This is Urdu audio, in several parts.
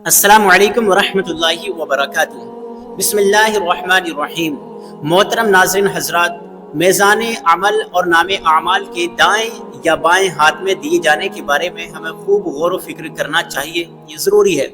السلام علیکم ورحمۃ اللہ وبرکاتہ۔ بسم اللہ الرحمن الرحیم۔ محترم ناظرین حضرات، میزان عمل اور نام اعمال کے دائیں یا بائیں ہاتھ میں دیے جانے کے بارے میں ہمیں خوب غور و فکر کرنا چاہیے، یہ ضروری ہے،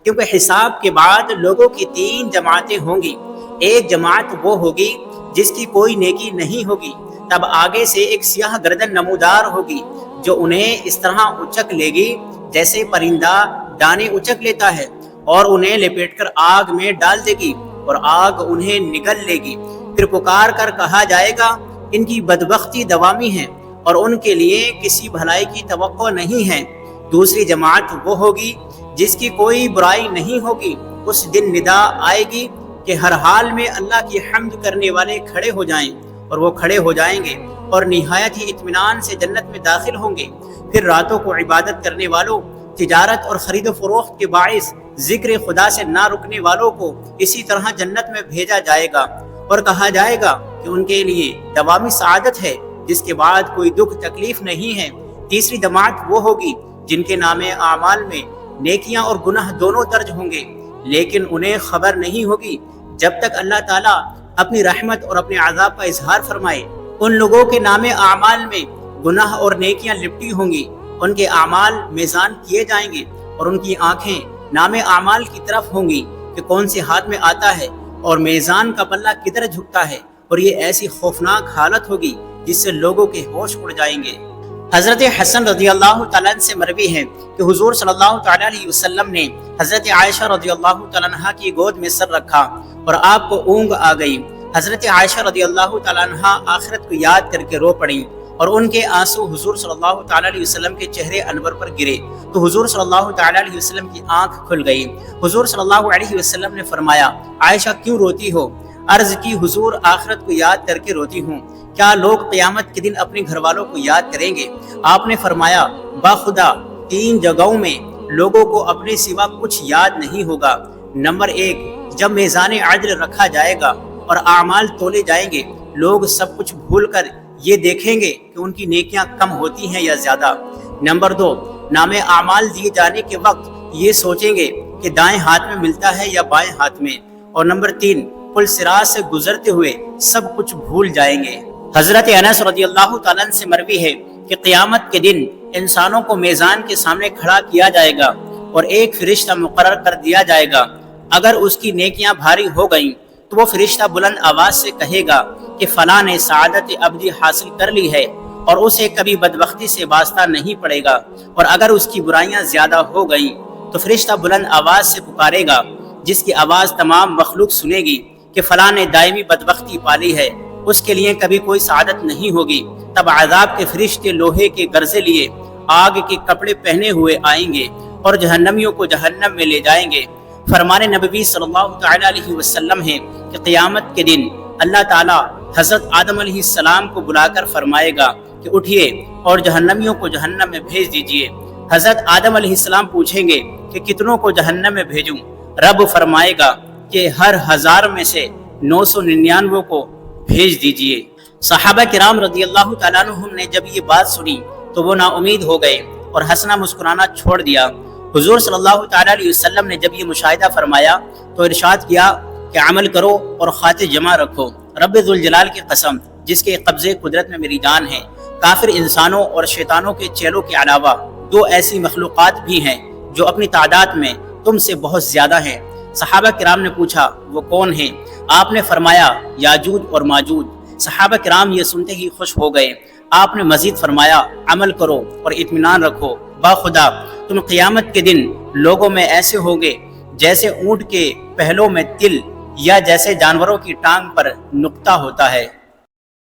کیونکہ حساب کے بعد لوگوں کی تین جماعتیں ہوں گی۔ ایک جماعت وہ ہوگی جس کی کوئی نیکی نہیں ہوگی، تب آگے سے ایک سیاہ گردن نمودار ہوگی جو انہیں اس طرح اچک لے گی جیسے پرندہ دانے اچک لیتا ہے، اور انہیں لپیٹ کر آگ میں ڈال دے گی اور آگ انہیں نگل لے گی۔ پھر پکار کر کہا جائے گا، ان کی بدبختی دوامی ہے اور ان کے لیے کسی بھلائی کی توقع نہیں ہے۔ دوسری جماعت وہ ہوگی جس کی کوئی برائی نہیں ہوگی۔ اس دن ندا آئے گی کہ ہر حال میں اللہ کی حمد کرنے والے کھڑے ہو جائیں، اور وہ کھڑے ہو جائیں گے اور نہایت ہی اطمینان سے جنت میں داخل ہوں گے۔ پھر راتوں کو عبادت کرنے والوں، تجارت اور خرید و فروخت کے باعث ذکر خدا سے نہ رکنے والوں کو اسی طرح جنت میں بھیجا جائے گا اور کہا جائے گا کہ ان کے لیے دوامی سعادت ہے جس کے بعد کوئی دکھ تکلیف نہیں ہے۔ تیسری جماعت وہ ہوگی جن کے نام اعمال میں نیکیاں اور گناہ دونوں درج ہوں گے، لیکن انہیں خبر نہیں ہوگی جب تک اللہ تعالیٰ اپنی رحمت اور اپنے عذاب کا اظہار فرمائے۔ ان لوگوں کے نام اعمال میں گناہ اور نیکیاں لپٹی ہوں گی، ان کے اعمال میزان کیے جائیں گے اور ان کی آنکھیں نام اعمال کی طرف ہوں گی کہ کون سے ہاتھ میں آتا ہے اور میزان کا پلہ کدھر جھکتا ہے، اور یہ ایسی خوفناک حالت ہوگی جس سے لوگوں کے ہوش اڑ جائیں گے۔ حضرت حسن رضی اللہ تعالیٰ عنہ سے مروی ہے کہ حضور صلی اللہ تعالیٰ علیہ وسلم نے حضرت عائشہ رضی اللہ تعالیٰ عنہ کی گود میں سر رکھا اور آپ کو اونگ آ گئی۔ حضرت عائشہ رضی اللہ تعالیٰ عنہ آخرت کو یاد کر کے رو پڑیں اور ان کے آنسو حضور صلی اللہ تعالیٰ علیہ وسلم کے چہرے انور پر گرے تو حضور صلی اللہ تعالیٰ علیہ وسلم کی آنکھ کھل گئی۔ حضور صلی اللہ علیہ وسلم نے فرمایا، عائشہ کیوں روتی ہو؟ عرض کی، حضور آخرت کو یاد کر کے روتی ہوں، کیا لوگ قیامت کے دن اپنے گھر والوں کو یاد کریں گے؟ آپ نے فرمایا، باخدا تین جگہوں میں لوگوں کو اپنے سوا کچھ یاد نہیں ہوگا۔ نمبر 1، جب میزان عدل رکھا جائے گا اور اعمال تولے جائیں گے، لوگ سب کچھ بھول کر یہ دیکھیں گے کہ ان کی نیکیاں کم ہوتی ہیں یا زیادہ۔ نمبر 2، نام اعمال دیے جانے کے وقت یہ سوچیں گے کہ دائیں ہاتھ میں ملتا ہے یا بائیں ہاتھ میں۔ اور نمبر 3، پل صراط سے گزرتے ہوئے سب کچھ بھول جائیں گے۔ حضرت انس رضی اللہ تعالیٰ عنہ سے مروی ہے کہ قیامت کے دن انسانوں کو میزان کے سامنے کھڑا کیا جائے گا اور ایک فرشتہ مقرر کر دیا جائے گا۔ اگر اس کی نیکیاں بھاری ہو گئیں تو وہ فرشتہ بلند آواز سے کہے گا کہ فلاں نے سعادت ابدی حاصل کر لی ہے اور اسے کبھی بدبختی سے واسطہ نہیں پڑے گا، اور اگر اس کی برائیاں زیادہ ہو گئیں تو فرشتہ بلند آواز سے پکارے گا جس کی آواز تمام مخلوق سنے گی کہ فلاں نے دائمی بدبختی پالی ہے، اس کے لیے کبھی کوئی سعادت نہیں ہوگی۔ تب عذاب کے فرشتے لوہے کے گرزے لیے آگ کے کپڑے پہنے ہوئے آئیں گے اور جہنمیوں کو جہنم میں لے جائیں گے۔ فرمان نبوی صلی اللہ تعالیٰ علیہ وسلم ہے کہ قیامت کے دن اللہ تعالیٰ حضرت آدم علیہ السلام کو بلا کر فرمائے گا کہ اٹھیے اور جہنمیوں کو جہنم میں بھیج دیجئے۔ حضرت آدم علیہ السلام پوچھیں گے کہ کتنوں کو جہنم میں بھیجوں؟ رب فرمائے گا کہ ہر 1000 میں سے 999 کو بھیج دیجئے۔ صحابہ کرام رضی اللہ تعالیٰ عنہم نے جب یہ بات سنی تو وہ نا امید ہو گئے اور ہنسنا مسکرانا چھوڑ دیا۔ حضور صلی اللہ تعالیٰ علیہ وسلم نے جب یہ مشاہدہ فرمایا تو ارشاد کیا کہ عمل کرو اور خاطر جمع رکھو۔ رب ذوالجلال کی قسم جس کے قبضے قدرت میں میری جان ہے، کافر انسانوں اور شیطانوں کے چیلوں کے علاوہ 2 ایسی مخلوقات بھی ہیں جو اپنی تعداد میں تم سے بہت زیادہ ہیں۔ صحابہ کرام نے پوچھا، وہ کون ہیں؟ آپ نے فرمایا، یاجوج اور ماجوج۔ صحابہ کرام یہ سنتے ہی خوش ہو گئے۔ آپ نے مزید فرمایا، عمل کرو اور اطمینان رکھو، باخدا تم قیامت کے دن لوگوں میں ایسے ہوگے جیسے اونٹ کے پہلوں میں تل یا جیسے جانوروں کی ٹانگ پر نقطہ ہوتا ہے۔